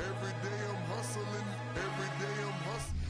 Every day I'm hustling, every day I'm hustling.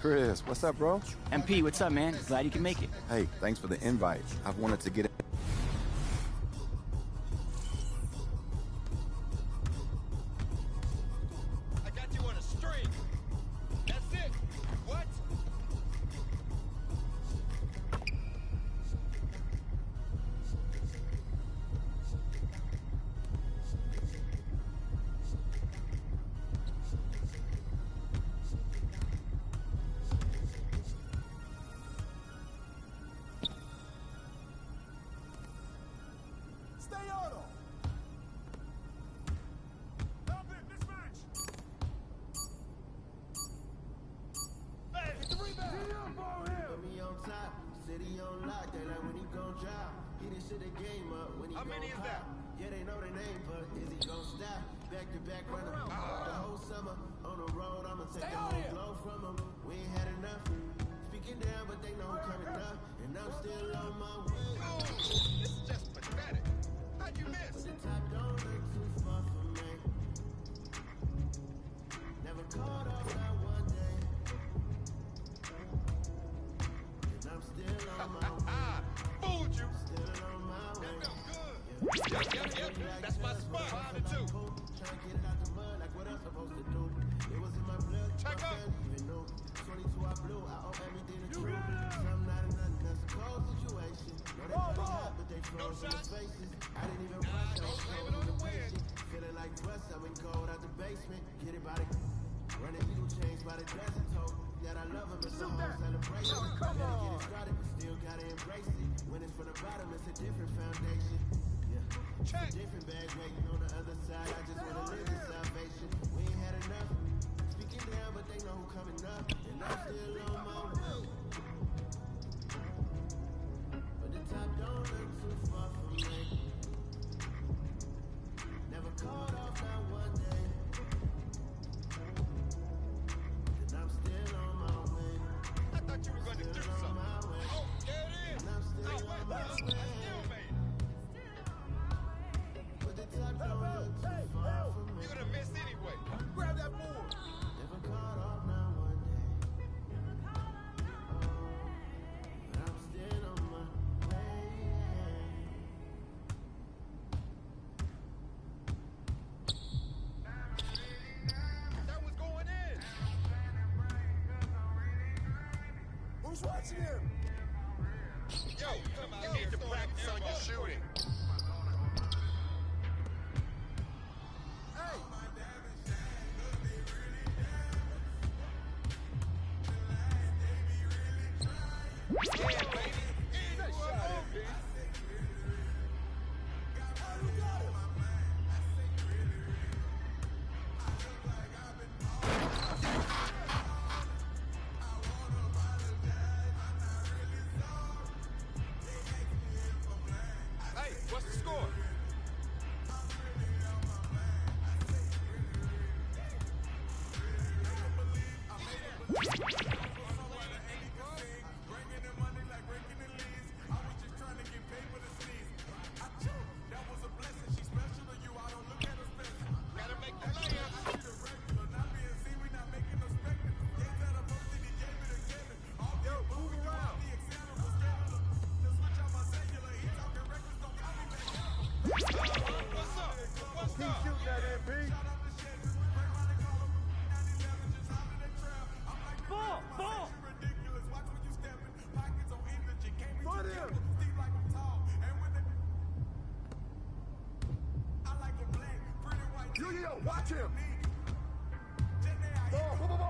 Chris, what's up, bro? MP, what's up, man? Glad you can make it. Hey, thanks for the invite. I've wanted to get it. I got you on a string. That's it. What? Stay on him. Help him, mismatch. Hey, get the rebound. Put me on top, city on lock, they like when he gon' drop. He done shit the game up when he How many is that? Yeah, they know the name, but is he gon' stop? Back to back running the whole summer. On the road, I'ma take the whole blow from him. We ain't had enough. Speaking down, but they know I'm coming up. And I'm still on my way. Oh, this is just pathetic. How'd you miss? The top don't look too far from me. Never caught off that one day. And I'm still on my way. Fooled you. Still on my way. That felt good. Yep. That's my spot. 5 and 2. Trying to get it out the mud like what I'm supposed to do. It was in my blood. Check my up. family even knew. 22 I blew. I owe everything to truth. Some not in nothing. That's a cold situation. No, they play hot, but they froze in the faces. I didn't even rush. I was blame cold it on in the the wind. patient. Feeling like rust. I've been cold out the basement. Get it by the running eagle chains by the dozen. Told that I love him. It's a whole celebration. Gotta get it started, but still gotta embrace it. When it's from the bottom, it's a different foundation. Check. Different bag waiting on the other side. I just wanna live in salvation. We ain't had enough. Speaking down, but they know who coming up. And I'm still on my way. But the top don't look too far from me. Never caught off that one day. And I'm still on my way. I thought you were going to do Still on something. my way. Oh, there it is. And I'm still Oh, on wait, my I way. still made it. But the top don't look too far from me. You're going to miss anyway. Grab that board. Never caught off now one day. But I'm still on my way. That was going in. Who's watching him? Yo, come out here to practice on your shooting. Hey. Yeah, baby. Easy shot, MB. Oh, you got him. Hey, what's the score? Gotta make the layup. Yo, move around. What's up? What's Keep up? shooting that MP. Ball! Ball! Put him. Yo, watch him. Ball, ball, ball,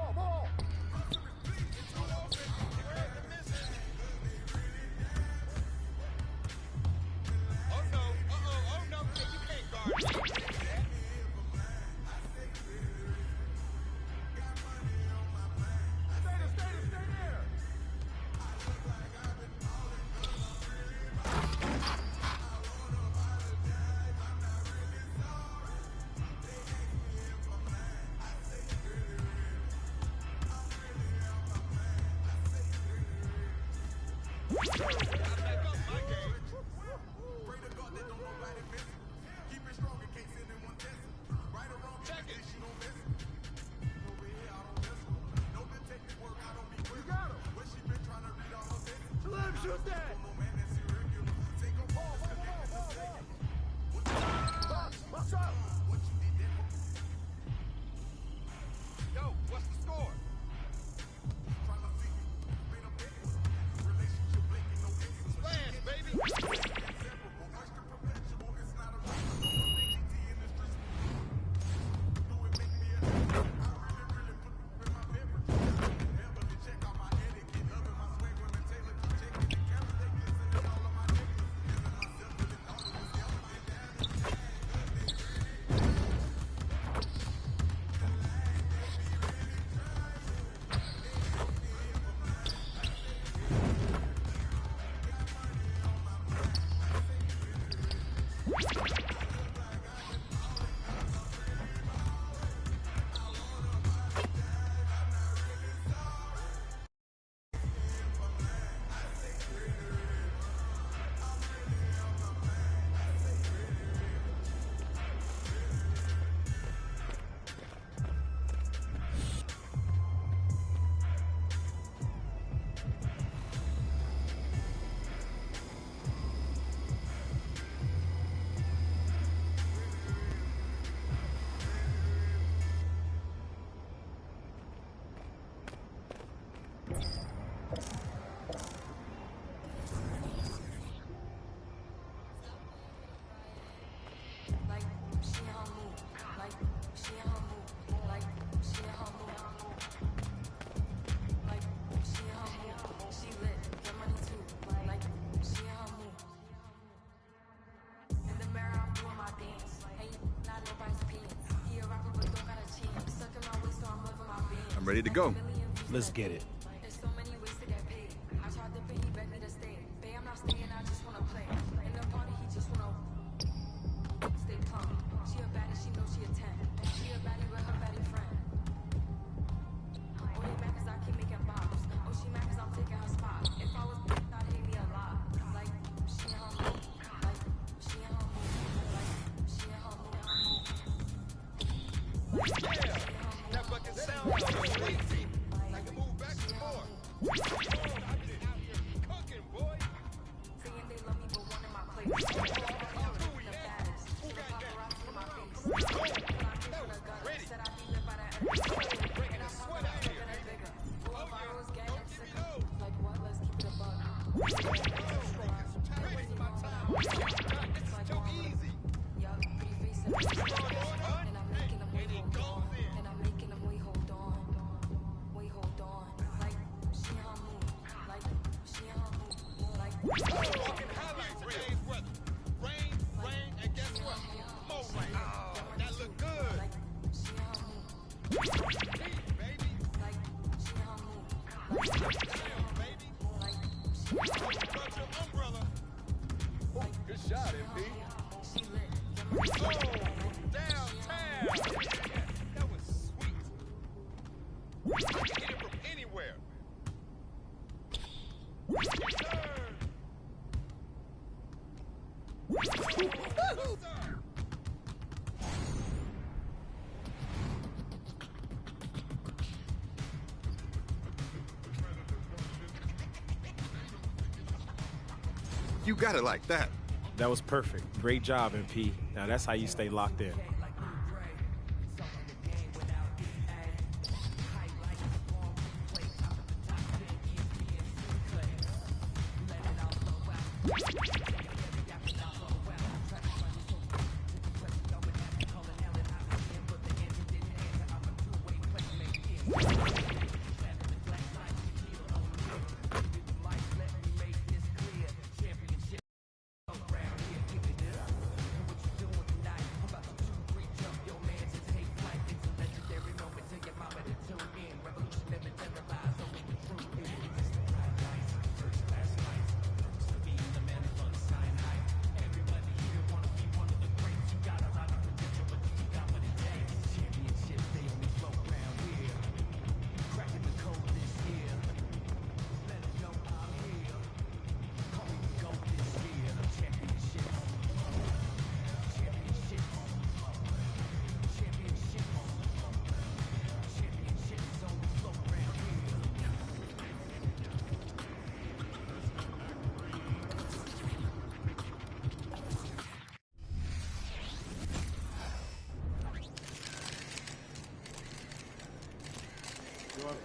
I'm ready to go. Let's get it. That fucking sound so sweet. I can move back some more. Oh, I've been out here cooking, boy. Saying they love me, but one of my plates. Who got that? Ready. Breaking the sweat out here, baby. Oh, yeah. Don't give me low. Like what? Let's keep it a buck. Time wasting my time. This is too easy. Yup, pretty face and and I'm making them wait, hold on. And I'm making them wait, hold on. Wait, hold on. Like she in her mood. Like she in her mood. Like Walking highlights of today's weather. Rain, and guess what? More rain. Oh, that look good. like she in her mood. Heat, baby. Like she in her mood. Damn, baby. Like Touch your umbrella. Good shot, MP. she lit. Oh, downtown. That was sweet. I can hit it from anywhere. Yes, sir. Yes, sir. You got it like that. That was perfect. Great job, MP. Now that's how you stay locked in.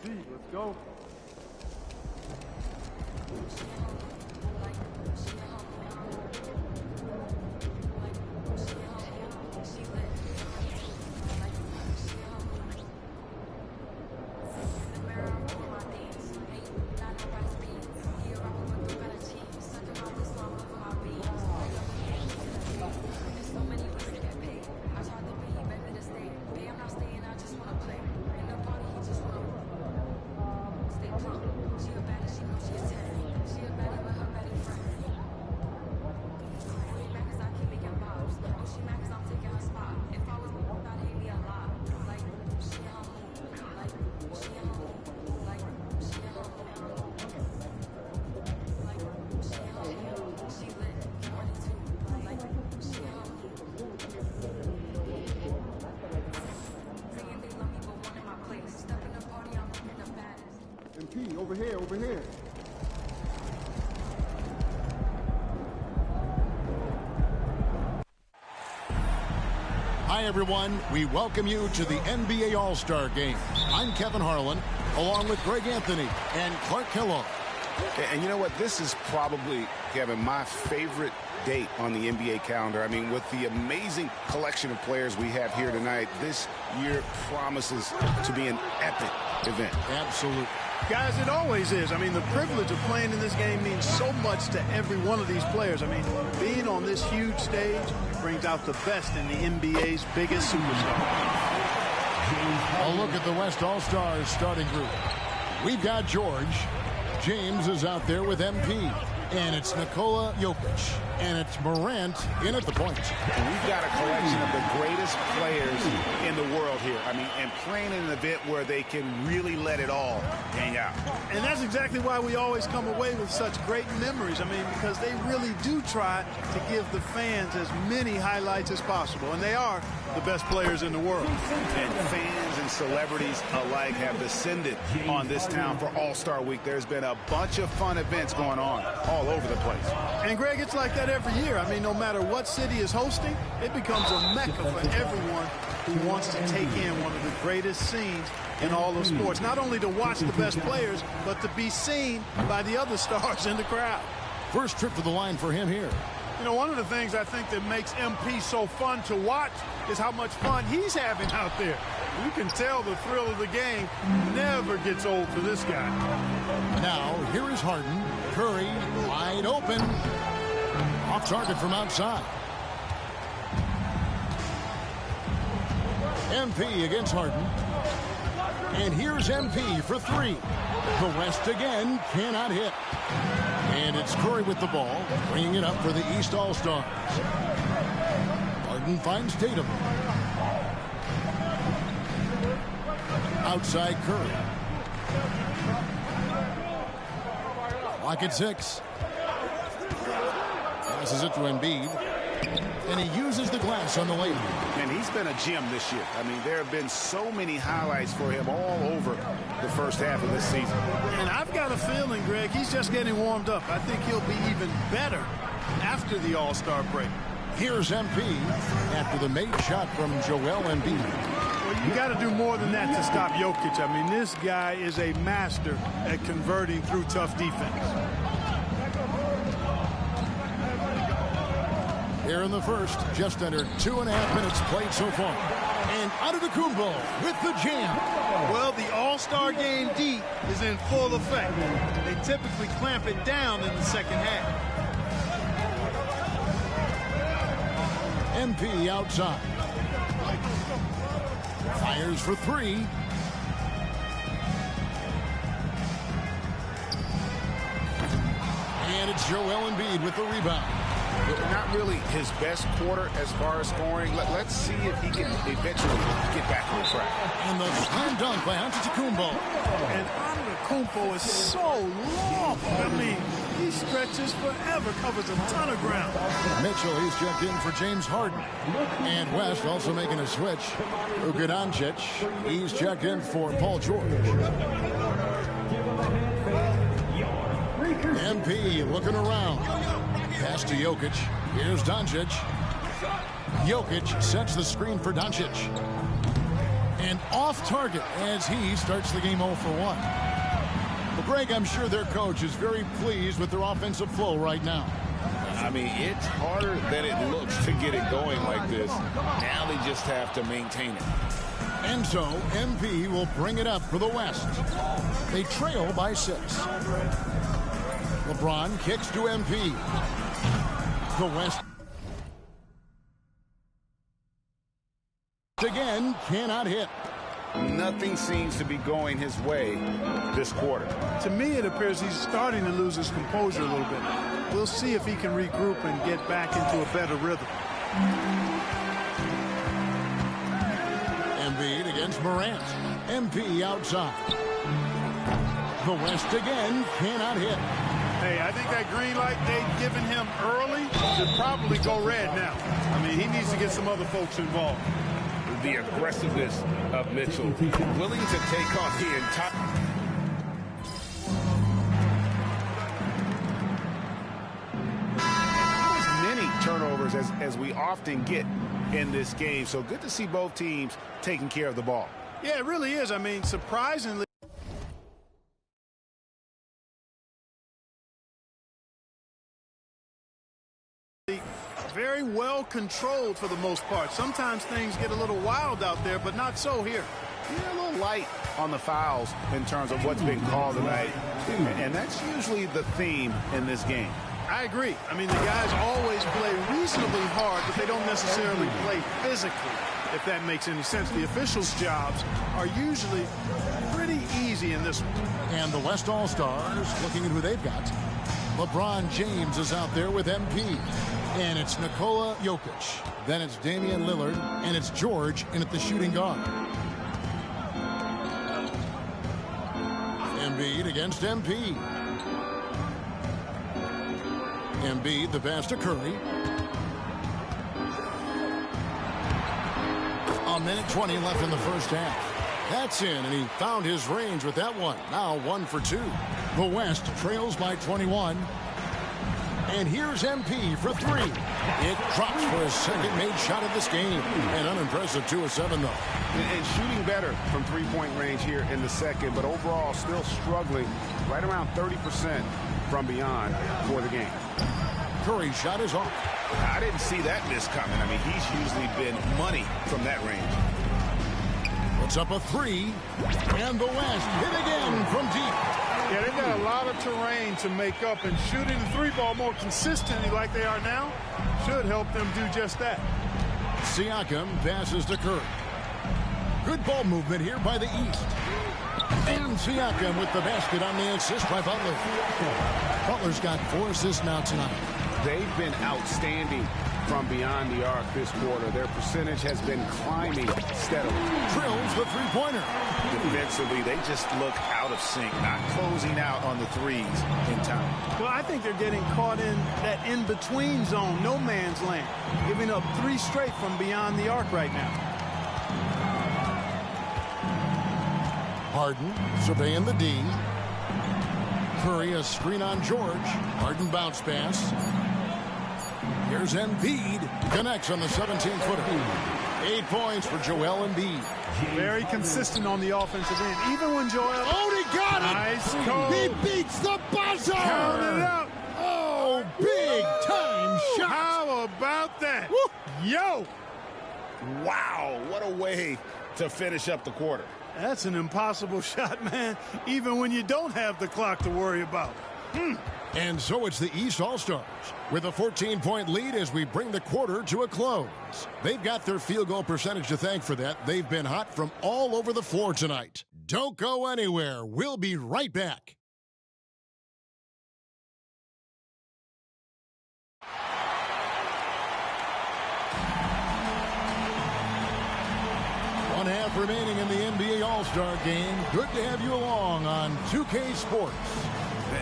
Let's go. MP, over here, over here. Hi, everyone. We welcome you to the NBA All-Star Game. I'm Kevin Harlan, along with Greg Anthony and Clark Kellogg. And you know what? This is probably, Kevin, my favorite date on the NBA calendar. I mean, with the amazing collection of players we have here tonight, this year promises to be an epic event. Absolutely. Guys, it always is. I mean, the privilege of playing in this game means so much to every one of these players. I mean, being on this huge stage brings out the best in the NBA's biggest superstar. A look at the West All-Stars starting group. We've got George. James is out there with MP. And it's Nikola Jokic. And it's Morant in at the point. We've got a collection of the greatest players in the world here. I mean, and playing in an event where they can really let it all hang out. And that's exactly why we always come away with such great memories. I mean, because they really do try to give the fans as many highlights as possible. And they are the best players in the world. And fans and celebrities alike have descended on this town for All-Star Week. There's been a bunch of fun events going on all over the place. And Greg, it's like that every year. I mean, no matter what city is hosting, it becomes a mecca for everyone who wants to take in one of the greatest scenes in all of sports. Not only to watch the best players, but to be seen by the other stars in the crowd. First trip to the line for him here. You know, one of the things I think that makes MP so fun to watch is how much fun he's having out there. You can tell the thrill of the game never gets old for this guy. Now, here is Harden. Curry, wide open. Off target from outside. MP against Harden. And here's MP for three. The West again cannot hit. And it's Curry with the ball, bringing it up for the East All-Stars. Harden finds Tatum. Outside Curry. Clock at 6. Passes it to Embiid. And he uses the glass on the layup. And he's been a gem this year. I mean, there have been so many highlights for him all over the first half of this season. And I've got a feeling, Greg, he's just getting warmed up. I think he'll be even better after the All-Star break. Here's MP after the made shot from Joel Embiid. Well, you got to do more than that to stop Jokic. I mean, this guy is a master at converting through tough defense. Here in the first, just under 2.5 minutes played so far. And Antetokounmpo with the jam. Well, the All-Star Game D is in full effect. They typically clamp it down in the second half. MP outside. Fires for three. And it's Joel Embiid with the rebound. Not really his best quarter as far as scoring. Let's see if he can eventually get back on track. And the slam dunk by Antetokounmpo. And Antetokounmpo is so long. I mean, he stretches forever, covers a ton of ground. Mitchell, he's checked in for James Harden. And West also making a switch. Luka Doncic, he's checked in for Paul George. MP looking around. Pass to Jokic. Here's Doncic. Jokic sets the screen for Doncic. And off target as he starts the game 0 for 1. Well, Greg, I'm sure their coach is very pleased with their offensive flow right now. I mean, it's harder than it looks to get it going like this. Now they just have to maintain it. And so, MP will bring it up for the West. They trail by 6. LeBron kicks to MP. The West again cannot hit. Nothing seems to be going his way this quarter. To me, it appears he's starting to lose his composure a little bit. We'll see if he can regroup and get back into a better rhythm. Embiid against Morant. MP outside. The West again cannot hit. Hey, I think that green light they've given him early should probably go red now. I mean, he needs to get some other folks involved. The aggressiveness of Mitchell, willing to take on the entire... Many turnovers as we often get in this game, so good to see both teams taking care of the ball. Yeah, it really is. I mean, surprisingly, very well controlled for the most part. Sometimes things get a little wild out there, but not so here. Yeah, a little light on the fouls in terms of what's been called tonight, and that's usually the theme in this game. I agree. I mean, the guys always play reasonably hard, but they don't necessarily play physically, if that makes any sense. The officials' jobs are usually pretty easy in this one. And the West All-Stars looking at who they've got. LeBron James is out there with MP. And it's Nikola Jokic. Then it's Damian Lillard. And it's George in at the shooting guard. Embiid against MP. Embiid, the pass to Curry. A minute 20 left in the first half. That's in, and he found his range with that one. Now 1 for 2. The West trails by 21. And here's MP for 3. It drops for his second made shot of this game. An unimpressive 2 of 7, though. And shooting better from three-point range here in the second, but overall still struggling right around 30% from beyond for the game. Curry's shot is off. I didn't see that miss coming. I mean, he's usually been money from that range. Puts up a 3. And the West hit again from deep. Yeah, they've got a lot of terrain to make up, and shooting the 3-ball more consistently like they are now should help them do just that. Siakam passes to Curry. Good ball movement here by the East. And Siakam with the basket on the assist by Butler. Butler's got 4 assists now tonight. They've been outstanding from beyond the arc this quarter. Their percentage has been climbing steadily. Drills the three-pointer. Defensively, they just look out of sync, not closing out on the threes in time. Well, I think they're getting caught in that in-between zone, no man's land, giving up 3 straight from beyond the arc right now. Harden surveying the D. Curry a screen on George. Harden bounce pass. Here's Embiid. Connects on the 17-footer. 8 points for Joel Embiid. Very consistent on the offensive end. Even when Joel... Oh, he got it! Nice call. He beats the buzzer! Count it out. Oh, big time shot! How about that? Woo. Yo! Wow, what a way to finish up the quarter. That's an impossible shot, man, even when you don't have the clock to worry about. And so it's the East All-Stars with a 14-point lead as we bring the quarter to a close. They've got their field goal percentage to thank for that. They've been hot from all over the floor tonight. Don't go anywhere. We'll be right back. One half remaining in the NBA All-Star game. Good to have you along on 2K Sports.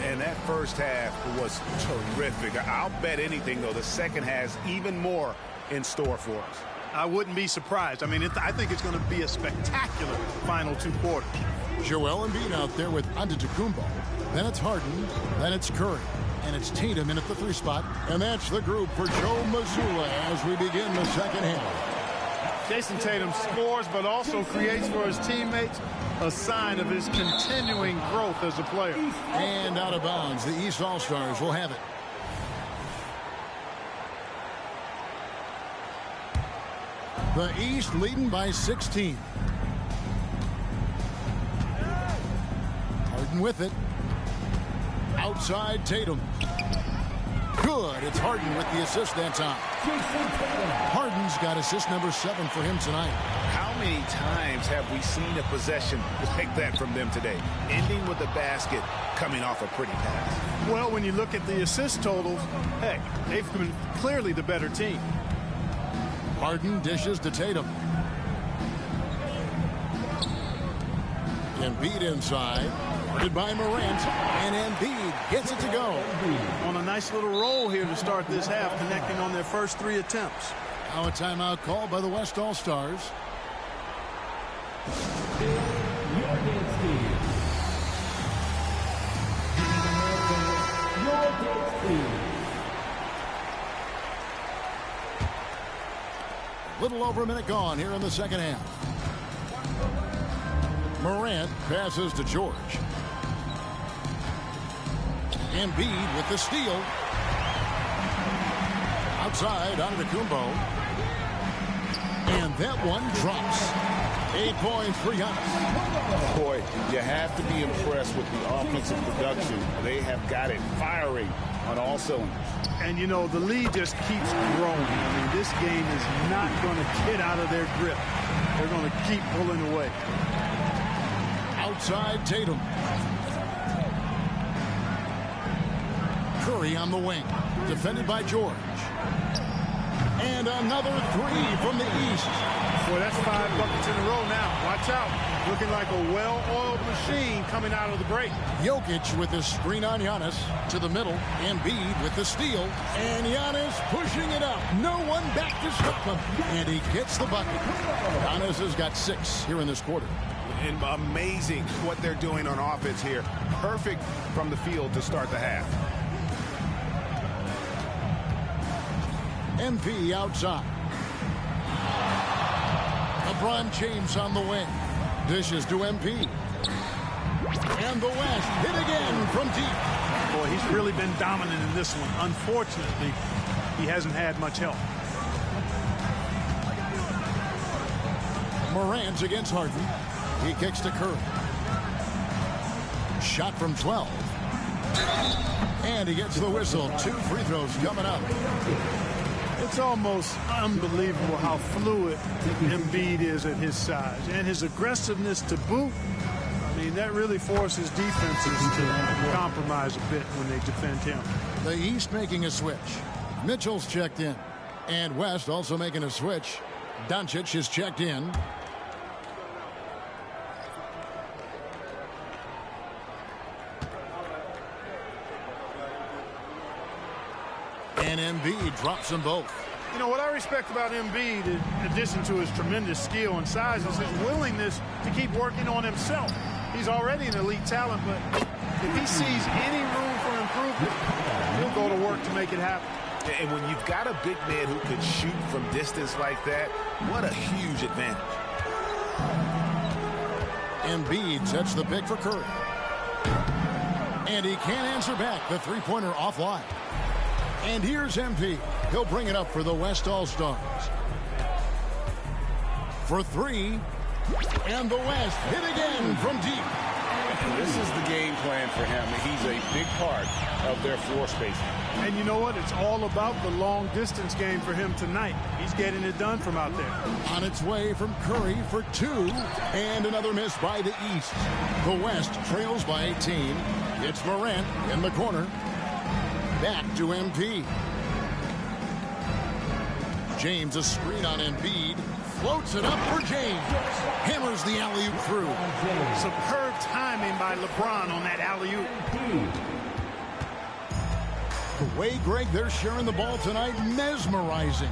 And that first half was terrific. I'll bet anything, though, the second has even more in store for us. I wouldn't be surprised. I mean, I think it's going to be a spectacular final 2 quarters. Joel Embiid out there with Antetokounmpo. Then it's Harden. Then it's Curry. And it's Tatum in at the 3 spot. And that's the group for Joe Mazzulla as we begin the second half. Jason Tatum scores, but also creates for his teammates, a sign of his continuing growth as a player. And out of bounds, the East All-Stars will have it. The East leading by 16. Harden with it. Outside Tatum. Good. It's Harden with the assist that time. Harden's got assist number 7 for him tonight. How many times have we seen a possession like that from them today? Ending with a basket, coming off a pretty pass. Well, when you look at the assist totals, heck, they've been clearly the better team. Harden dishes to Tatum. Embiid inside. Guarded by Morant. And Embiid gets it to go. On a nice little roll here to start this half, connecting on their first 3 attempts. Now a timeout called by the West All-Stars. Little over a minute gone here in the second half. Morant passes to George. Embiid with the steal. Outside Antetokounmpo. And that one drops. 8 points for Giannis. Boy, you have to be impressed with the offensive production. They have got it firing on all cylinders. And, you know, the lead just keeps growing. I mean, this game is not going to get out of their grip. They're going to keep pulling away. Outside Tatum. Curry on the wing. Defended by George. And another 3 from the East. Boy, that's 5 buckets in a row now. Watch out. Looking like a well-oiled machine coming out of the break. Jokic with the screen on Giannis to the middle. Embiid with the steal. And Giannis pushing it up. No one back to stop him. And he gets the bucket. Giannis has got 6 here in this quarter. And amazing what they're doing on offense here. Perfect from the field to start the half. MP outside. LeBron James on the wing. Dishes to MP. And the West hit again from deep. Boy, he's really been dominant in this one. Unfortunately, he hasn't had much help. Morant against Harden. He kicks to Curry. Shot from 12. And he gets the whistle. 2 free throws coming up. It's almost unbelievable how fluid Embiid is at his size. And his aggressiveness to boot, I mean, that really forces defenses to compromise a bit when they defend him. The East making a switch. Mitchell's checked in. And West also making a switch. Doncic is checked in. And Embiid drops them both. You know, what I respect about Embiid, in addition to his tremendous skill and size, is his willingness to keep working on himself. He's already an elite talent, but if he sees any room for improvement, he'll go to work to make it happen. And when you've got a big man who can shoot from distance like that, what a huge advantage. Embiid sets the pick for Curry. And he can't answer back. The three-pointer offline. And here's MP. He'll bring it up for the West All-Stars. For 3. And the West hit again from deep. This is the game plan for him. He's a big part of their floor spacing. And you know what? It's all about the long-distance game for him tonight. He's getting it done from out there. On its way from Curry for 2. And another miss by the East. The West trails by 18. It's Morant in the corner. Back to MP. James, a screen on Embiid. Floats it up for James. Hammers the alley-oop through. Superb timing by LeBron on that alley-oop. The way, Greg, they're sharing the ball tonight, mesmerizing.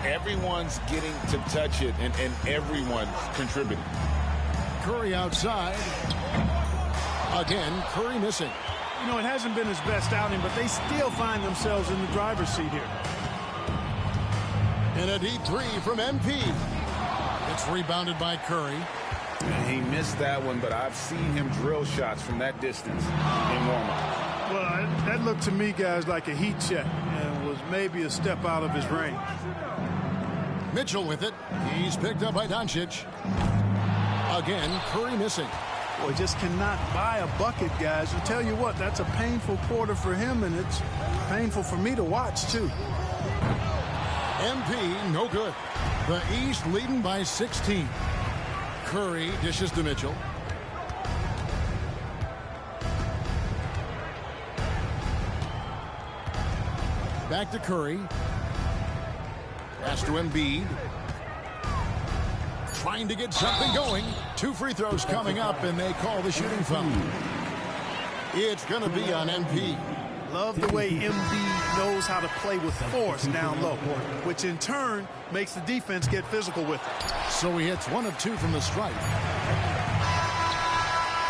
Everyone's getting to touch it, and everyone's contributing. Curry outside. Again, Curry missing. You know, it hasn't been his best outing, but they still find themselves in the driver's seat here. And a deep 3 from MP. It's rebounded by Curry. And he missed that one, but I've seen him drill shots from that distance in warm-up. Well, that looked to me, guys, like a heat check and was maybe a step out of his range. Mitchell with it. He's picked up by Doncic. Again, Curry missing. Boy, just cannot buy a bucket, guys. I'll tell you what, that's a painful quarter for him, and it's painful for me to watch, too. MP, no good. The East leading by 16. Curry dishes to Mitchell. Back to Curry. Pass to Embiid. Trying to get something going. 2 free throws coming up, and they call the shooting foul. It's going to be on MP. Love the way Embiid knows how to play with force down low, which in turn makes the defense get physical with it. So he hits 1 of 2 from the stripe.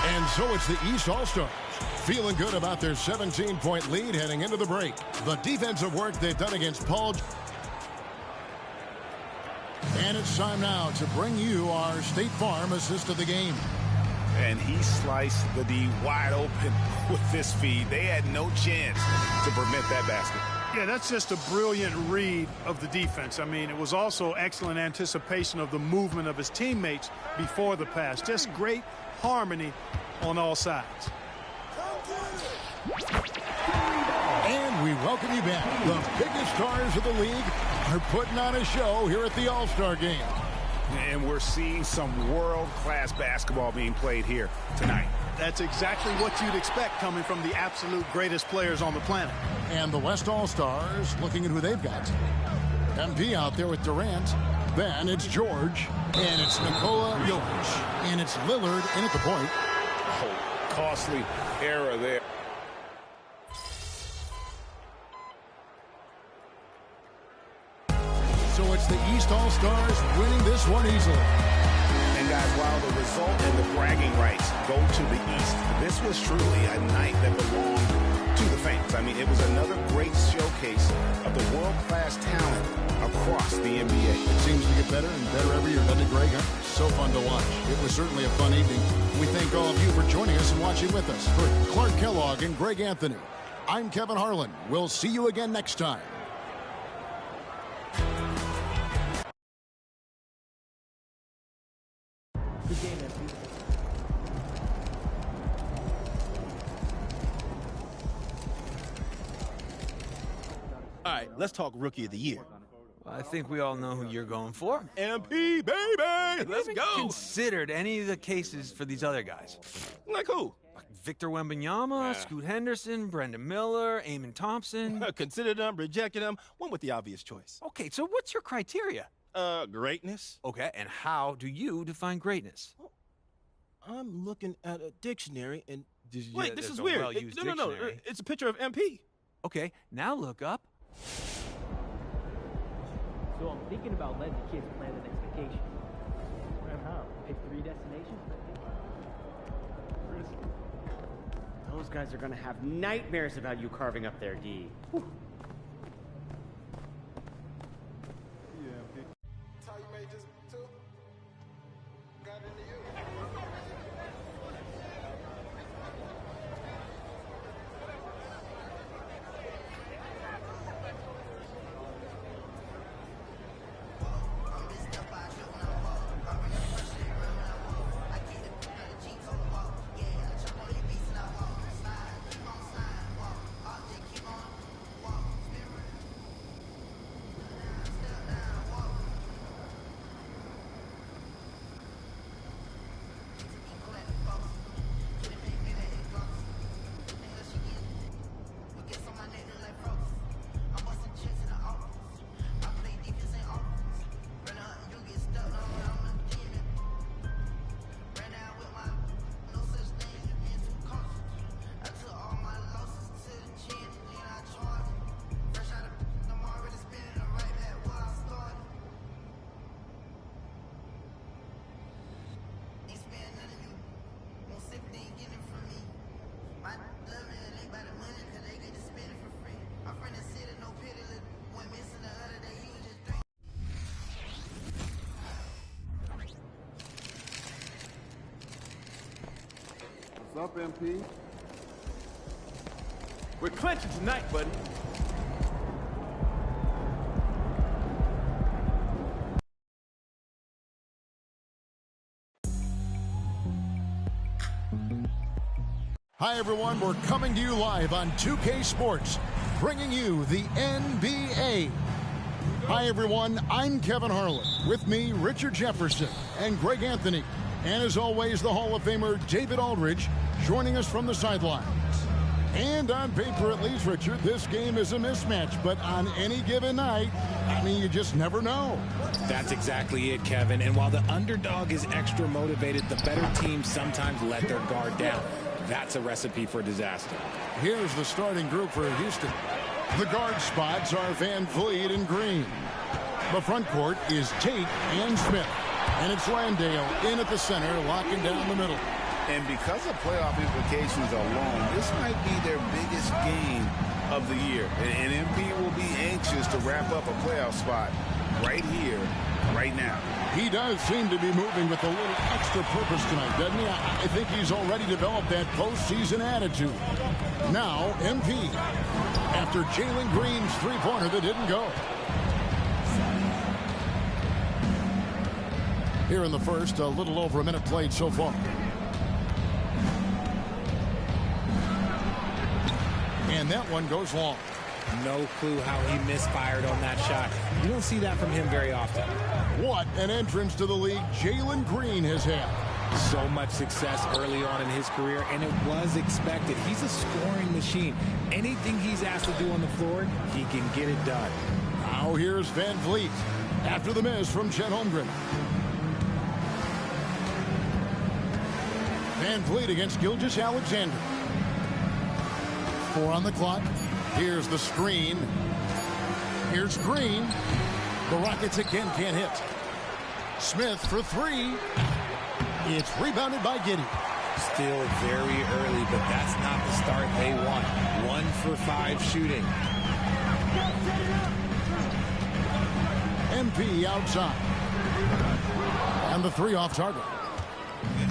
And so it's the East All-Stars feeling good about their 17-point lead heading into the break. The defensive work they've done against Paul. And it's time now to bring you our State Farm assist of the game. And he sliced the D wide open with this feed. They had no chance to prevent that basket. Yeah, that's just a brilliant read of the defense. I mean, it was also excellent anticipation of the movement of his teammates before the pass. Just great harmony on all sides. And we welcome you back. The biggest stars of the league are putting on a show here at the All-Star Game. And we're seeing some world-class basketball being played here tonight. That's exactly what you'd expect coming from the absolute greatest players on the planet. And the West All-Stars looking at who they've got. MP out there with Durant. Then it's George. And it's Nikola Jokic. And it's Lillard in at the point. Oh, costly error there. So it's the East All-Stars winning this one easily. And guys, while the result and the bragging rights go to the East, this was truly a night that belonged to the fans. I mean, it was another great showcase of the world-class talent across the NBA. It seems to get better and better every year, doesn't it, Greg? So fun to watch. It was certainly a fun evening. We thank all of you for joining us and watching with us. For Clark Kellogg and Greg Anthony, I'm Kevin Harlan. We'll see you again next time. All right, let's talk Rookie of the Year. Well, I think we all know who you're going for. MP, baby! Let's go! Considered any of the cases for these other guys. Like who? Like Victor Wembanyama, Scoot Henderson, Brendan Miller, Amen Thompson. Considered them, rejected them, went with the obvious choice. Okay, so what's your criteria? Greatness. Okay, and how do you define greatness? Well, I'm looking at a dictionary and... Wait, this is weird. No. It's a picture of MP. Okay, now look up. So I'm thinking about letting the kids plan the next vacation. And how? Pick 3 destinations? Those guys are gonna have nightmares about you carving up their D. Whew. Up, MP. We're clinching tonight, buddy. Hi, everyone. We're coming to you live on 2K Sports, bringing you the NBA. Hi, everyone. I'm Kevin Harlan. With me, Richard Jefferson and Greg Anthony. And as always, the Hall of Famer David Aldridge joining us from the sidelines. And on paper, at least, Richard, this game is a mismatch. But on any given night, I mean, you just never know. That's exactly it, Kevin. And while the underdog is extra motivated, the better teams sometimes let their guard down. That's a recipe for disaster. Here's the starting group for Houston. The guard spots are Van Vliet and Green. The front court is Tate and Smith. And it's Landale in at the center, locking down the middle. And because of playoff implications alone, this might be their biggest game of the year. And MP will be anxious to wrap up a playoff spot right here, right now. He does seem to be moving with a little extra purpose tonight, doesn't he? I think he's already developed that postseason attitude. Now, MP, after Jalen Green's three-pointer that didn't go. Here in the first, a little over a minute played so far. And that one goes long. No clue how he misfired on that shot. You don't see that from him very often. What an entrance to the league Jalen Green has had. So much success early on in his career, and it was expected. He's a scoring machine. Anything he's asked to do on the floor, he can get it done. Now here's Van Vliet after the miss from Chet Holmgren. Van Vliet against Gilgeous-Alexander. 4 on the clock. Here's the screen. Here's Green. The Rockets again can't hit. Smith for 3. It's rebounded by Giddey. Still very early, but that's not the start they want. 1 for 5 shooting. MP outside. And the 3 off target.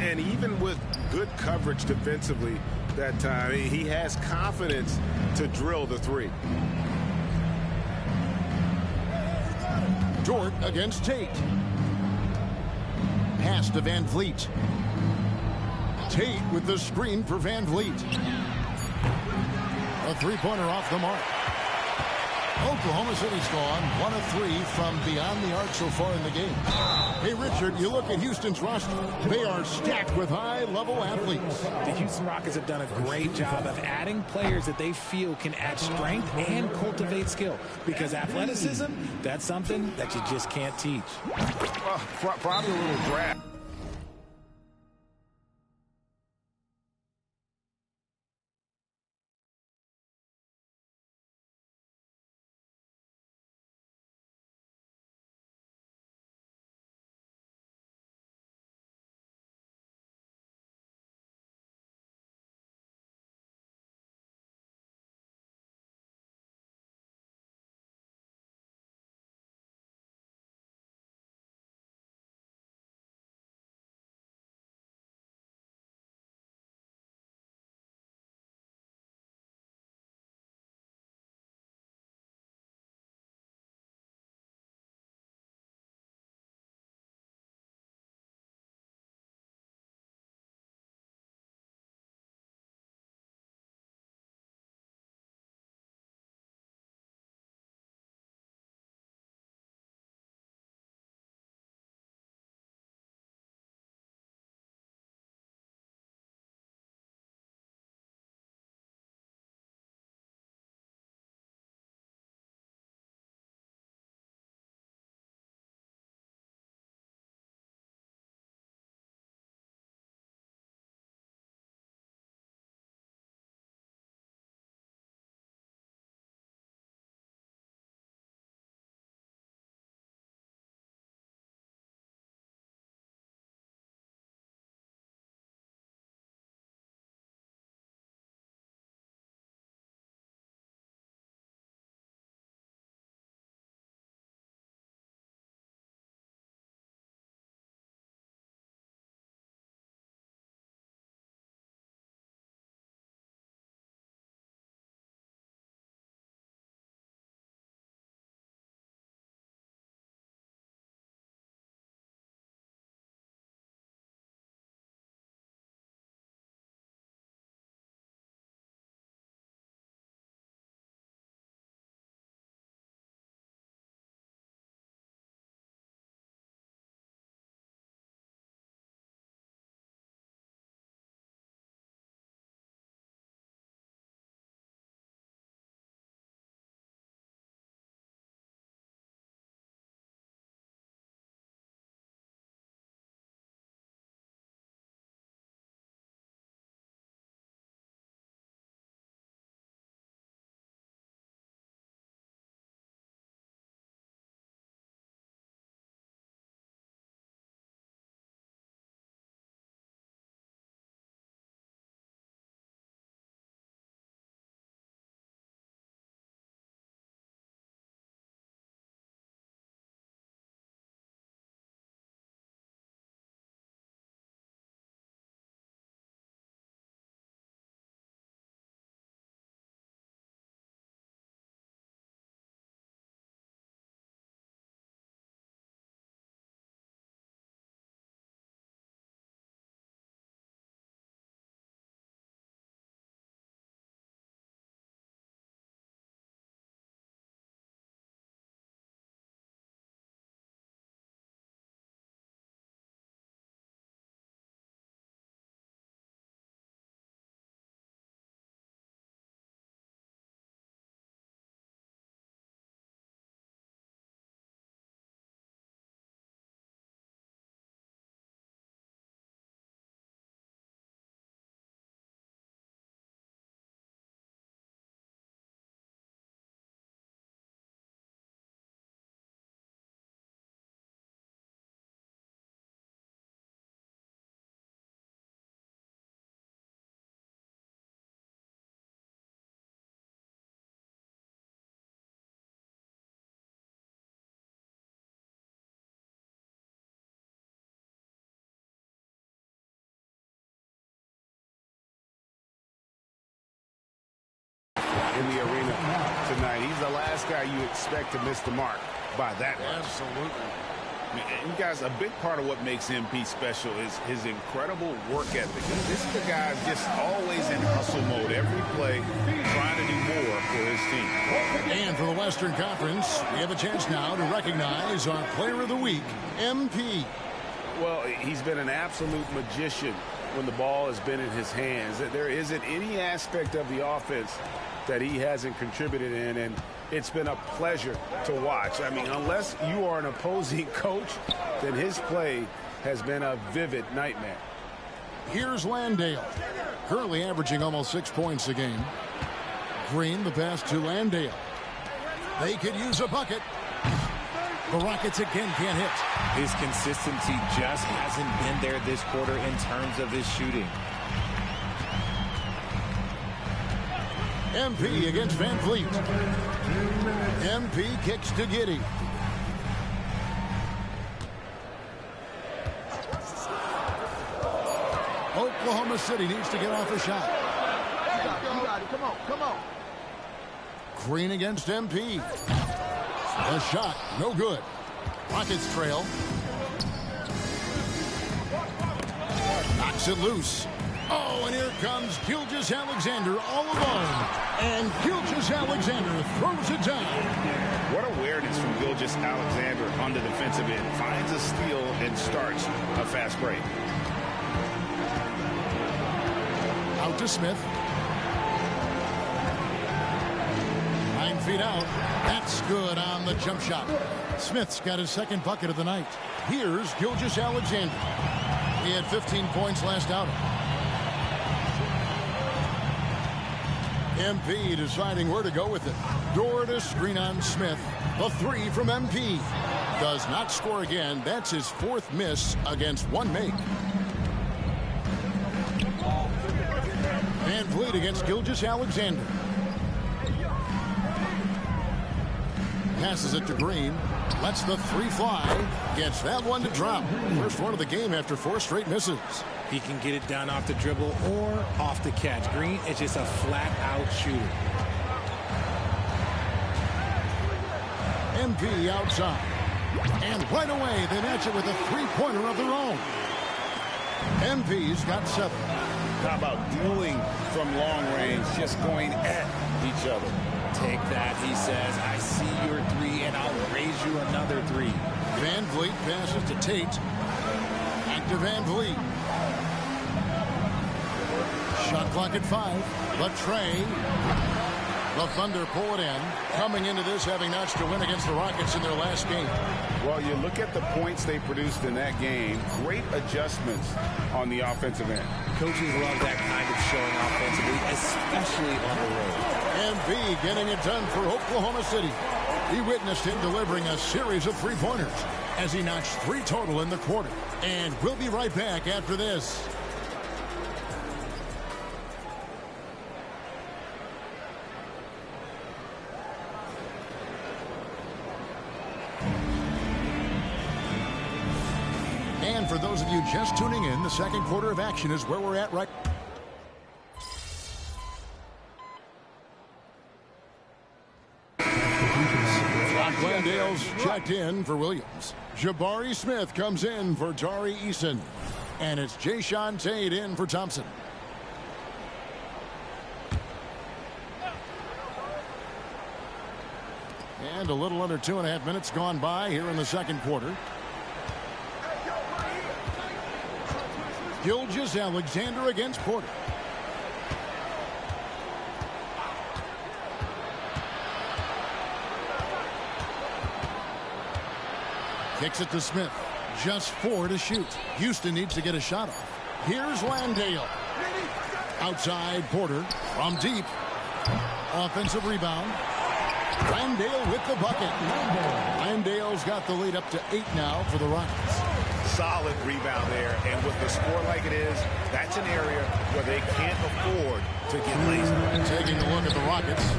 And even with good coverage defensively that time, he has confidence to drill the 3. Dort against Tate. Pass to Van Vliet. Tate with the screen for Van Vliet. A three-pointer off the mark. Oklahoma City's gone 1 of 3 from beyond the arc so far in the game. Hey, Richard, you look at Houston's roster. They are stacked with high-level athletes. The Houston Rockets have done a great job of adding players that they feel can add strength and cultivate skill. Because athleticism, that's something that you just can't teach. Probably a little draft. in the arena tonight. He's the last guy you expect to miss the mark by that much. Absolutely. And guys, a big part of what makes MP special is his incredible work ethic. This is the guy just always in hustle mode every play, trying to do more for his team. And for the Western Conference, we have a chance now to recognize our Player of the Week, MP. Well, he's been an absolute magician when the ball has been in his hands. There isn't any aspect of the offense that he hasn't contributed in, and it's been a pleasure to watch. I mean, unless you are an opposing coach, then his play has been a vivid nightmare. Here's Landale, currently averaging almost 6 points a game. Green, the pass to Landale. They could use a bucket. The Rockets again can't hit. His consistency just hasn't been there this quarter in terms of his shooting. MP against Van Vliet. MP kicks to Giddey. Oklahoma City needs to get off a shot. You got it. Come on, come on. Green against MP. A shot, no good. Rockets trail. Knocks it loose. Oh, and here comes Gilgeous-Alexander all alone. And Gilgeous-Alexander throws it down. What awareness from Gilgeous-Alexander on the defensive end. Finds a steal and starts a fast break. Out to Smith. 9 feet out. That's good on the jump shot. Smith's got his second bucket of the night. Here's Gilgeous-Alexander. He had 15 points last outing. MP deciding where to go with it. Door to screen on Smith. The three from MP. Does not score again. That's his fourth miss against one make. Van Vliet against Gilgeous-Alexander. Passes it to Green. Lets the three fly. Gets that one to drop. First one of the game after 4 straight misses. He can get it down off the dribble or off the catch. Green is just a flat-out shooter. MP outside. And right away, they match it with a three-pointer of their own. MP's got 7. How about dueling from long range, just going at each other? Take that, he says. I see your 3, and I'll raise you another 3. Van Vliet passes to Tate. Back to Van Vliet. Shot clock at 5. Latrey. The Thunder pull it in. Coming into this having notched a win against the Rockets in their last game. Well, you look at the points they produced in that game. Great adjustments on the offensive end. Coaches love that kind of showing offensively, especially on the road. MP getting it done for Oklahoma City. We witnessed him delivering a series of three-pointers as he notched 3 total in the quarter. And we'll be right back after this. And for those of you just tuning in, the second quarter of action is where we're at right now. Landale's checked in for Williams. Jabari Smith comes in for Tari Eason. And it's Jayshawn Tate in for Thompson. And a little under 2.5 minutes gone by here in the second quarter. Gilgeous-Alexander against Porter. Kicks it to Smith. Just 4 to shoot. Houston needs to get a shot off. Here's Landale. Outside Porter from deep. Offensive rebound. Landale with the bucket. Landale's got the lead up to 8 now for the Rockets. Solid rebound there, and with the score like it is, that's an area where they can't afford to get lazy. Taking a look at the Rockets,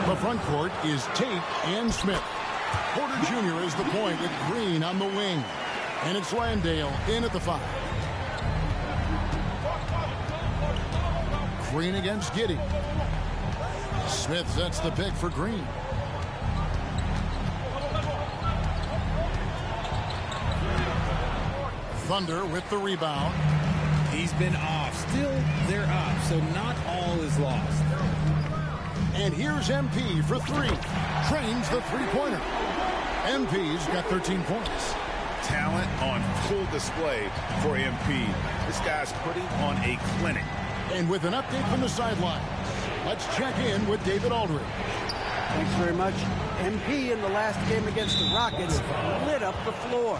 the front court is Tate and Smith. Porter Jr. is the point with Green on the wing. And it's Landale in at the 5. Green against Giddey. Smith sets the pick for Green. Thunder with the rebound. He's been off. Still, they're up, so not all is lost. And here's MP for three. Trains the three-pointer. MP's got 13 points. Talent on full display for MP. This guy's putting on a clinic. And with an update from the sidelines, let's check in with David Aldridge. Thanks very much. MP in the last game against the Rockets lit up the floor.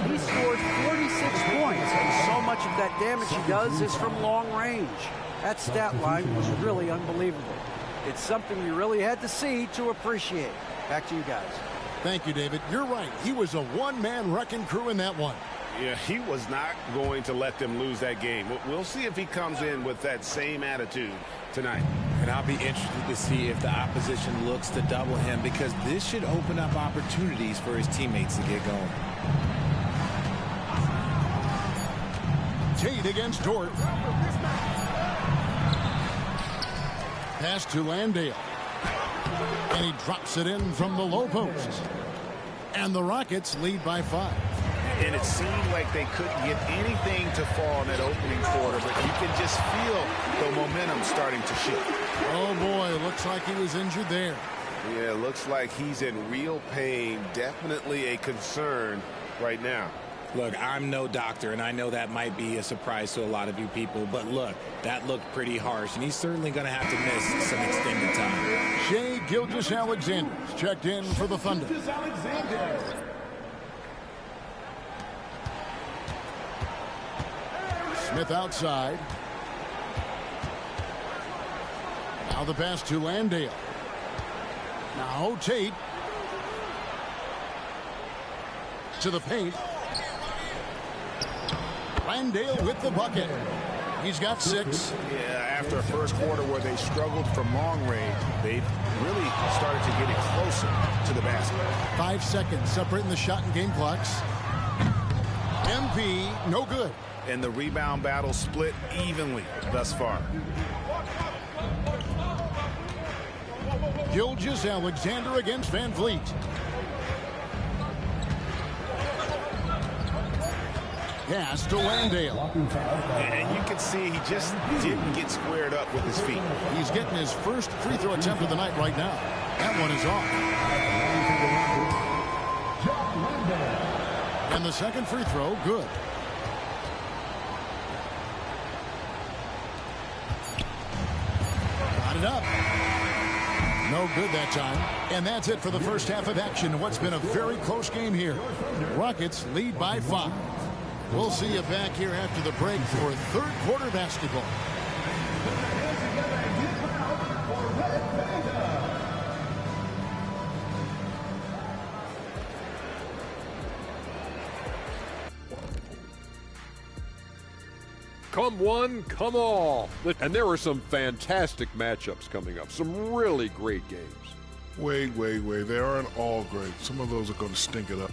He scored 46 points, and so much of that damage he does is from long range. That stat line was really unbelievable. It's something you really had to see to appreciate. Back to you guys. Thank you, David. You're right. He was a one-man wrecking crew in that one. Yeah, he was not going to let them lose that game. We'll see if he comes in with that same attitude tonight. And I'll be interested to see if the opposition looks to double him, because this should open up opportunities for his teammates to get going. Tate against Dort. Pass to Landale. And he drops it in from the low post. And the Rockets lead by 5. And it seemed like they couldn't get anything to fall in that opening quarter, but you can just feel the momentum starting to shift. Oh, boy, looks like he was injured there. Yeah, looks like he's in real pain. Definitely a concern right now. Look, I'm no doctor, and I know that might be a surprise to a lot of you people, but look, that looked pretty harsh, and he's certainly going to have to miss some extended time. Shai Gilgeous-Alexander checked in for the Thunder. Smith outside. Now the pass to Landale. Now Tate. To the paint. Landale with the bucket. He's got 6. Yeah, after a first quarter where they struggled from long range, they really started to get it closer to the basket. 5 seconds separating the shot and game clocks. MP, no good. And the rebound battle split evenly thus far. Gilgeous-Alexander against Van Vliet. Pass to Landale. And you can see he just didn't get squared up with his feet. He's getting his first free throw attempt of the night right now. That one is off. And the second free throw, good. Got it up. No good that time. And that's it for the first half of action. What's been a very close game here. Rockets lead by 5. We'll see you back here after the break for third quarter basketball. Come one, come all. And there are some fantastic matchups coming up. Some really great games. Wait. They aren't all great. Some of those are going to stink it up.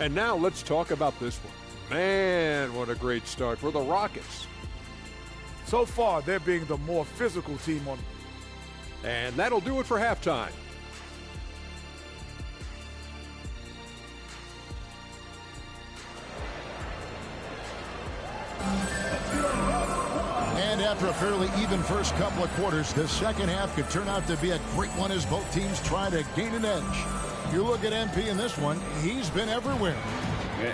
And now let's talk about this one. Man, what a great start for the Rockets. So far, they're being the more physical team on. And that'll do it for halftime. And after a fairly even first couple of quarters, the second half could turn out to be a great one as both teams try to gain an edge. You look at MP in this one, he's been everywhere.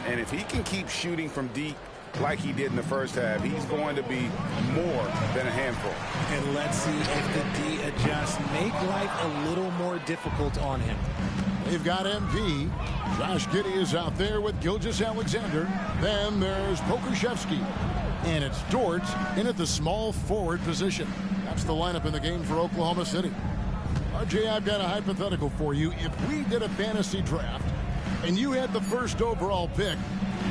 And if he can keep shooting from deep like he did in the first half, he's going to be more than a handful. And let's see if the D adjusts, make life a little more difficult on him. They've got MP. Josh Giddey is out there with Gilgeous-Alexander. Then there's Pokusevski. And it's Dort in at the small forward position. That's the lineup in the game for Oklahoma City. RJ, I've got a hypothetical for you. If we did a fantasy draft and you had the first overall pick,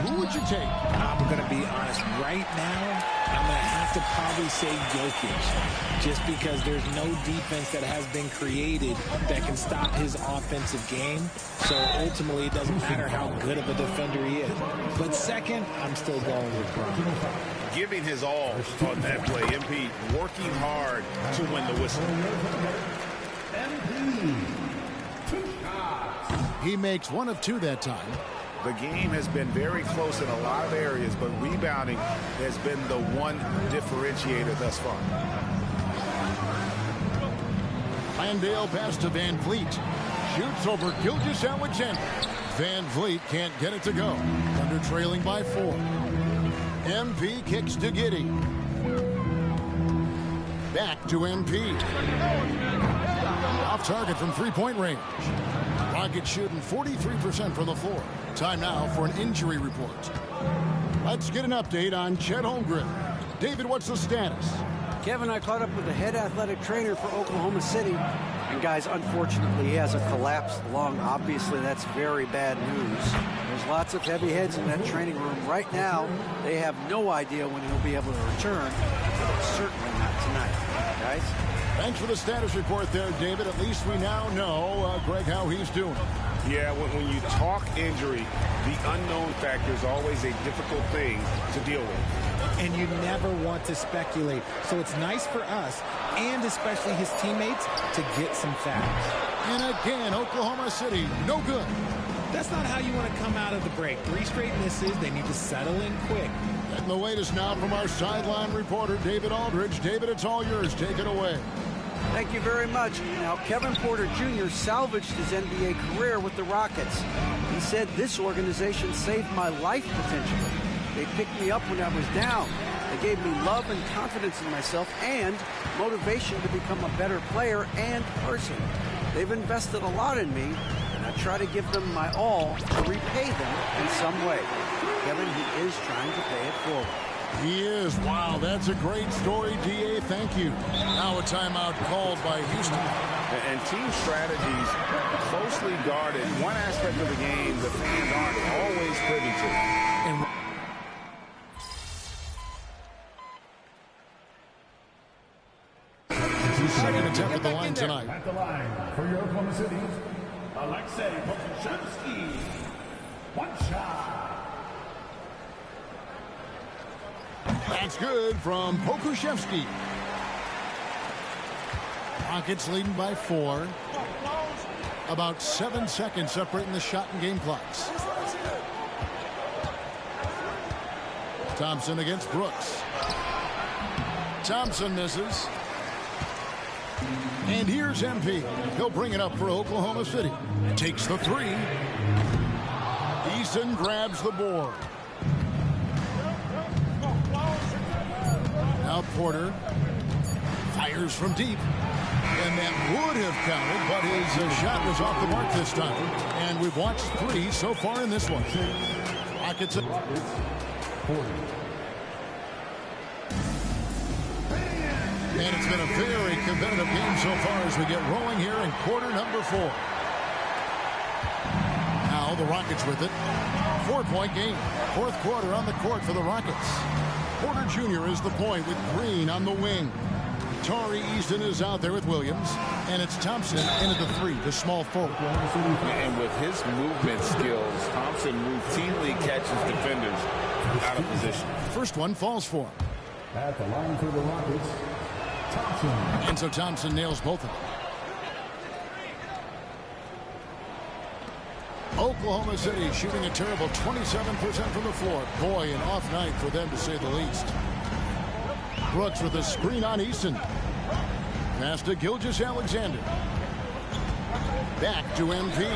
who would you take? I'm going to be honest. Right now, I'm going to have to probably say Jokic, just because there's no defense that has been created that can stop his offensive game. So ultimately, it doesn't matter how good of a defender he is. But second, I'm still going with Bron. Giving his all on that play. MP working hard to win the whistle. He makes 1 of 2 that time. The game has been very close in a lot of areas, but rebounding has been the one differentiator thus far. Landale pass to Van Vliet. Shoots over Gilgeous-Alexander. Van Vliet can't get it to go. Thunder trailing by 4. MP kicks to Giddey. Back to MP. Off target from three-point range. Rockets shooting 43% from the floor. Time now for an injury report. Let's get an update on Chet Holmgren. David, what's the status? Kevin, I caught up with the head athletic trainer for Oklahoma City. And guys, unfortunately, he has a collapsed lung. Obviously, that's very bad news. There's lots of heavy heads in that training room. Right now, they have no idea when he'll be able to return. But certainly not tonight. Guys? Thanks for the status report there, David. At least we now know, Greg, how he's doing. Yeah, when you talk injury, the unknown factor is always a difficult thing to deal with. And you never want to speculate. So it's nice for us, and especially his teammates, to get some facts. And again, Oklahoma City, no good. That's not how you want to come out of the break. 3 straight misses. They need to settle in quick. And the latest now from our sideline reporter, David Aldridge. David, it's all yours. Take it away. Thank you very much. Now, Kevin Porter Jr. salvaged his NBA career with the Rockets. He said, "This organization saved my life potentially. They picked me up when I was down. They gave me love and confidence in myself and motivation to become a better player and person. They've invested a lot in me, and I try to give them my all to repay them in some way." Kevin, he is trying to pay it forward. He is. Wow, that's a great story, DA. Thank you. Now a timeout called by Houston. And team strategies closely guarded. One aspect of the game the fans aren't always privy to. And second attempt at the line tonight. At the line for your Oklahoma City, Alexei Pokusevski. One shot. That's good from Pokusevski. Rockets leading by 4. About 7 seconds separating the shot and game clocks. Thompson against Brooks. Thompson misses. And here's MP. He'll bring it up for Oklahoma City. Takes the 3. Eason grabs the board. Now Porter fires from deep. And that would have counted, but his shot was off the mark this time. And we've watched 3 so far in this one. Rockets. And it's been a very competitive game so far as we get rolling here in quarter number 4. Now the Rockets with it. 4-point game. 4th quarter on the court for the Rockets. Porter Jr. is the point with Green on the wing. Tari Eason is out there with Williams. And it's Thompson into the 3, the small forward. And with his movement skills, Thompson routinely catches defenders out of position. First one falls for him. At the line for the Rockets, Thompson. And so Thompson nails both of them. Oklahoma City shooting a terrible 27% from the floor. Boy, an off night for them to say the least. Brooks with a screen on Easton. Pass to Gilgeous-Alexander. Back to MP.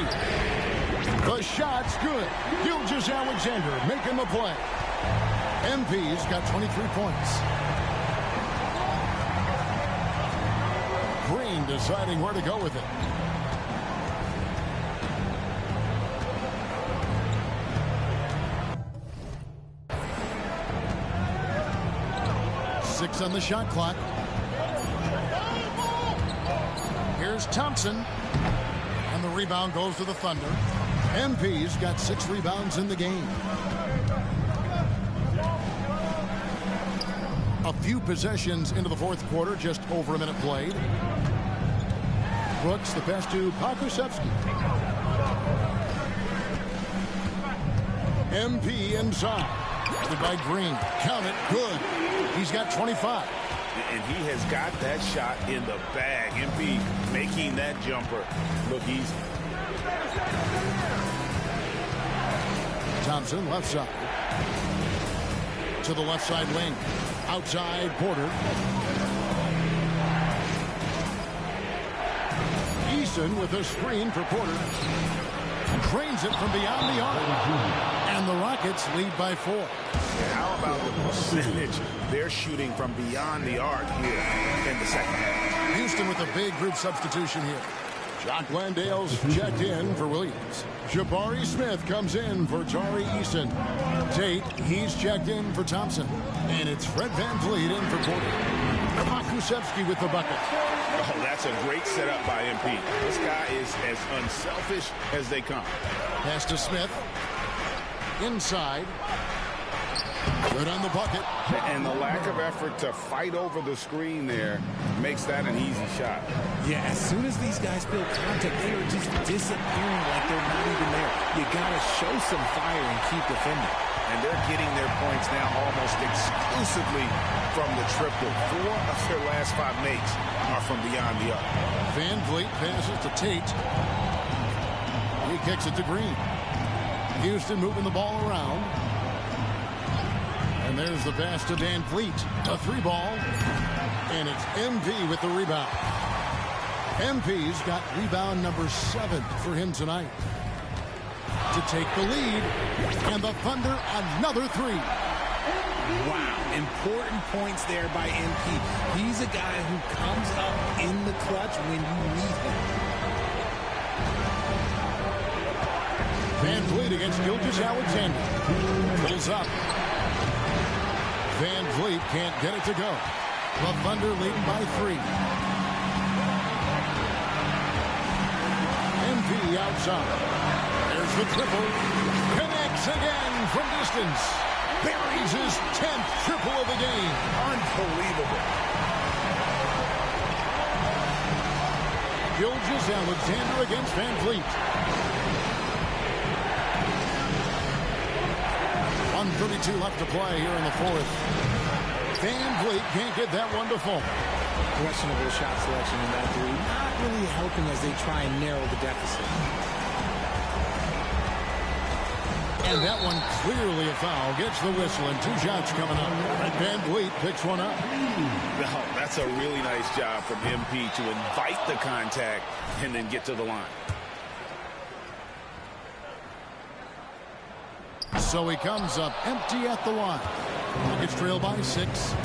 The shot's good. Gilgeous-Alexander making the play. MP's got 23 points. Green deciding where to go with it. Six on the shot clock. Here's Thompson. And the rebound goes to the Thunder. MP's got 6 rebounds in the game. A few possessions into the fourth quarter, just over a minute played. Brooks, the pass to Pokusevski. MP inside. Headed by Green. Count it. Good. He's got 25. And he has got that shot in the bag. MP making that jumper look easy. Thompson, left side. To the left side wing. Outside, Porter. Eason with a screen for Porter. Drains it from beyond the arc. And the Rockets lead by 4. How about the percentage they're shooting from beyond the arc here in the second half? Houston with a big group substitution here. Jock Landale's checked in for Williams. Jabari Smith comes in for Tari Eason. Tate, he's checked in for Thompson. And it's Fred VanVleet in for Porter. Pokusevski with the bucket. Oh, that's a great setup by MP. This guy is as unselfish as they come. Pass to Smith. Inside. Good on the bucket. And the lack of effort to fight over the screen there makes that an easy shot. Yeah, as soon as these guys feel contact, they are just disappearing like they're not even there. You got to show some fire and keep defending. And they're getting their points now almost exclusively from the triple. 4 of their last 5 makes are from beyond the arc. VanVleet passes to Tate. He kicks it to Green. Houston moving the ball around. And there's the pass to VanVleet. A 3-ball. And it's MV with the rebound. MP's got rebound number 7 for him tonight. To take the lead. And the Thunder another 3. Wow, important points there by MP. He's a guy who comes up in the clutch when you need him. VanVleet against Gilgeous-Alexander. Pulls up. VanVleet can't get it to go. The Thunder leading by 3. MP outside. There's the triple. Connects again from distance. Buries his 10th triple of the game. Unbelievable. Gilgeous-Alexander against VanVleet. 1:32 left to play here in the fourth. VanVleet can't get that one to fall. Questionable shot selection in that 3. Not really helping as they try and narrow the deficit. And that one clearly a foul. Gets the whistle and 2 shots coming up. And VanVleet picks one up. No, that's a really nice job from MP to invite the contact and then get to the line. So he comes up empty at the line. Rockets trail by 6.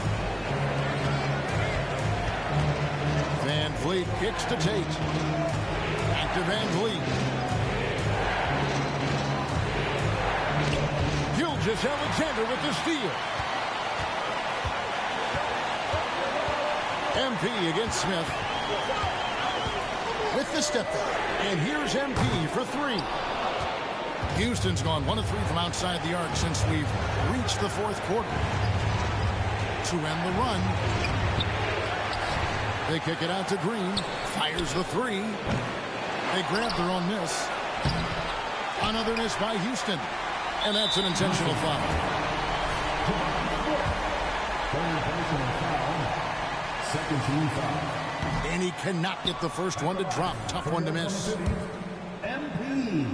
VanVleet kicks to Tate. Back to VanVleet. Gilgeous-Alexander with the steal. MP against Smith. With the step back. And here's MP for 3. Houston's gone 1 of 3 from outside the arc since we've reached the fourth quarter. To end the run. They kick it out to Green. Fires the 3. They grab their own miss. Another miss by Houston. And that's an intentional foul. Second team foul. And he cannot get the first one to drop. Tough one to miss. MP.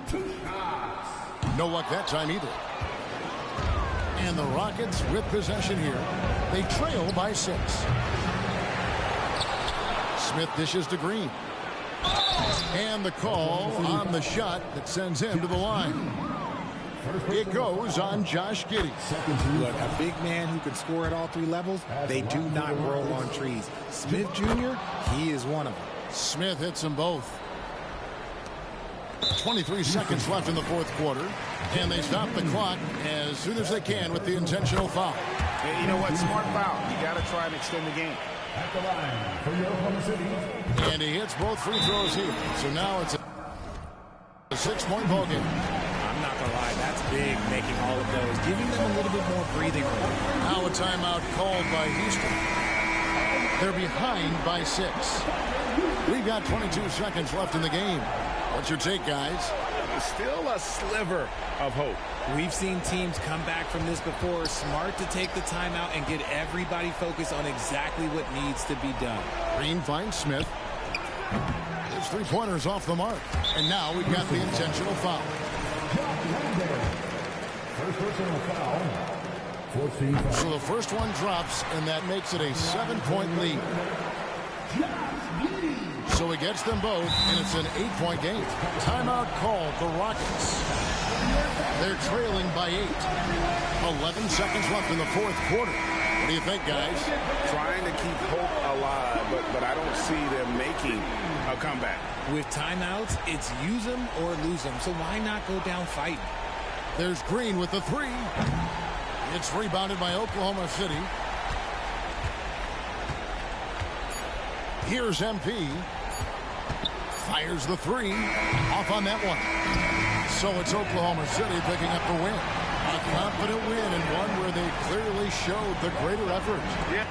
2 shots. No luck that time either. And the Rockets with possession here. They trail by 6. Smith dishes to Green. And the call on the shot that sends him to the line. It goes on Josh Giddey. Look, a big man who can score at all 3 levels, they do not roll on trees. Smith Jr., he is one of them. Smith hits them both. 23 seconds left in the fourth quarter. And they stop the clock as soon as they can with the intentional foul. And you know what? Smart foul. You got to try and extend the game. At the line for Oklahoma City. And he hits both free throws here. So now it's a 6-point ball game. I'm not going to lie, that's big, making all of those, giving them a little bit more breathing room. Now a timeout called by Houston. They're behind by 6. We've got 22 seconds left in the game. What's your take, guys? Still a sliver of hope. We've seen teams come back from this before. Smart to take the timeout and get everybody focused on exactly what needs to be done. Green finds Smith. His three-pointer's off the mark. And now we've got the intentional foul. First personal foul. So the first one drops, and that makes it a 7-point lead. So he gets them both, and it's an 8-point game. Timeout called the Rockets. They're trailing by 8. 11 seconds left in the fourth quarter. What do you think, guys? Trying to keep hope alive, but I don't see them making a comeback. With timeouts, it's use them or lose them. So why not go down fighting? There's Green with the 3. It's rebounded by Oklahoma City. Here's MP. Fires the 3. Off on that one. So it's Oklahoma City picking up the win. A confident win and one where they clearly showed the greater effort. Yeah.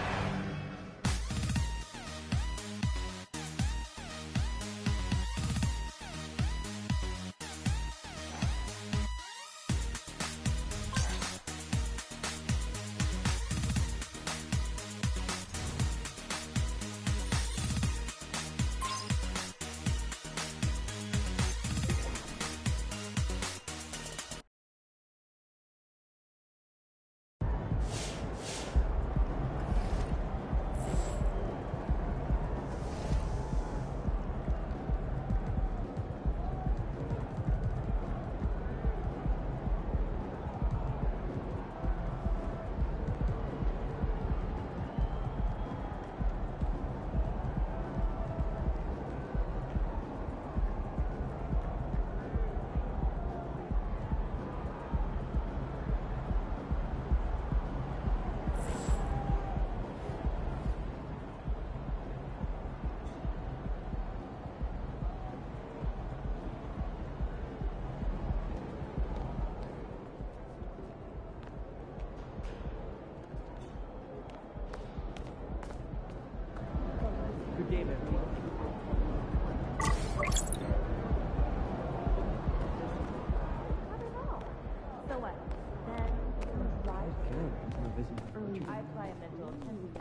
Good game, everyone. So what? Then drive. I apply a mental intensity.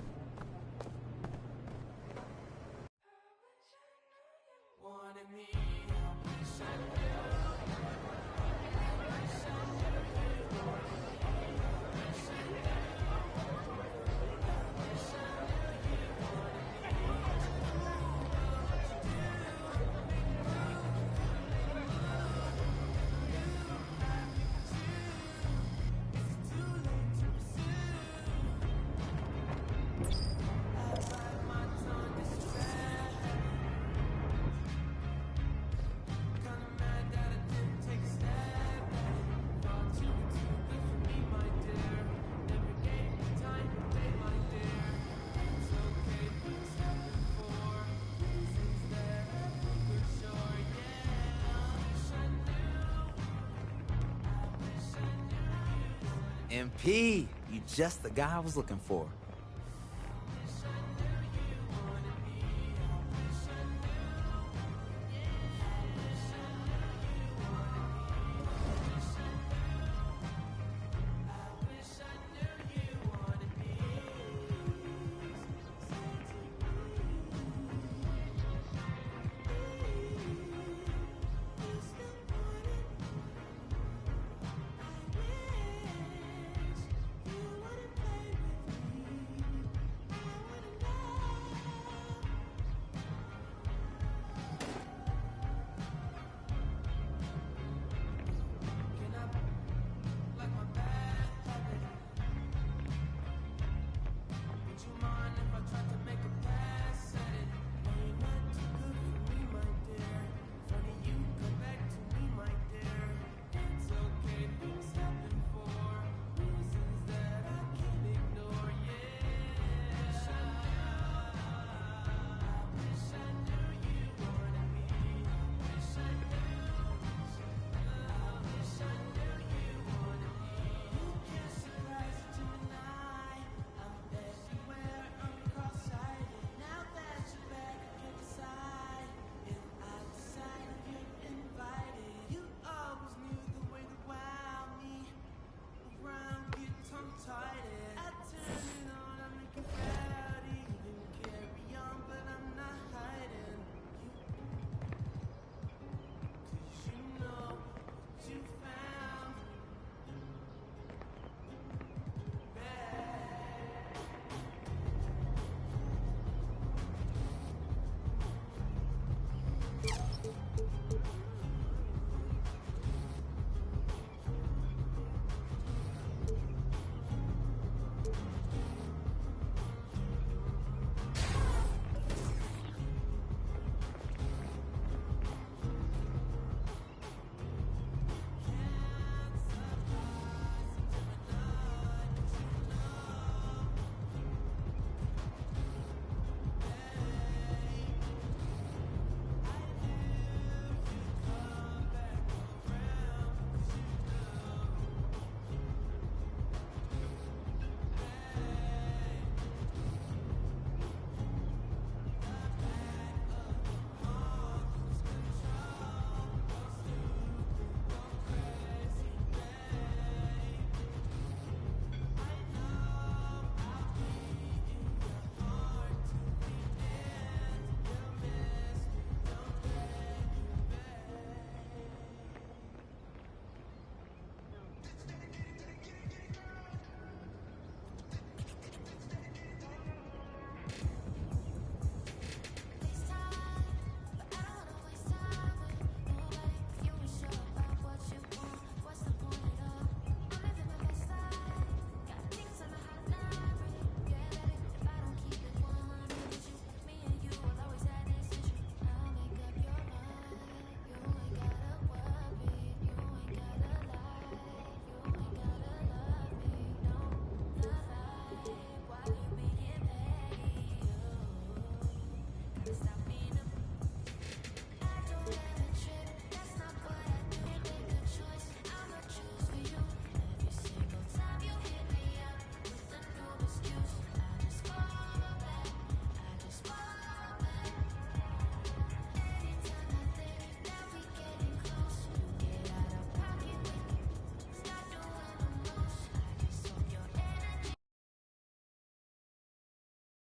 MP, you just the guy I was looking for.